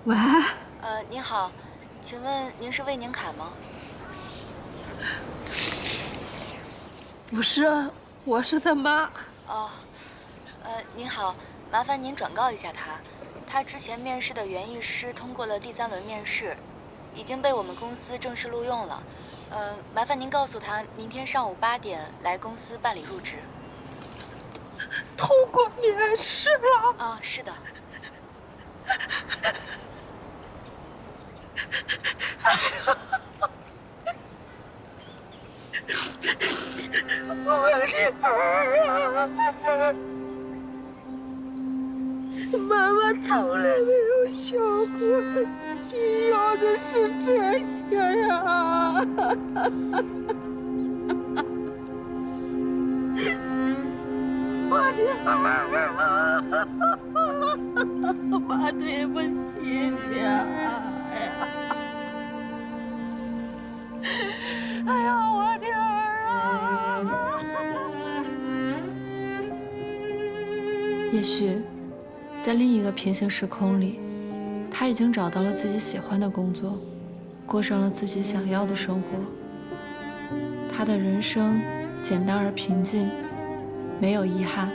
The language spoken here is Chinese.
喂，您好，请问您是魏宁凯吗？不是，我是他妈。哦，您好，麻烦您转告一下他，他之前面试的园艺师通过了第3轮面试，已经被我们公司正式录用了。麻烦您告诉他，明天上午8点来公司办理入职。通过面试了。啊，是的。我的儿啊！妈妈从来没有想过，你要的是这些呀！我的儿啊！妈对不起你啊！哎呀，哎呀，我的儿啊！也许，在另一个平行时空里，他已经找到了自己喜欢的工作，过上了自己想要的生活。他的人生简单而平静，没有遗憾。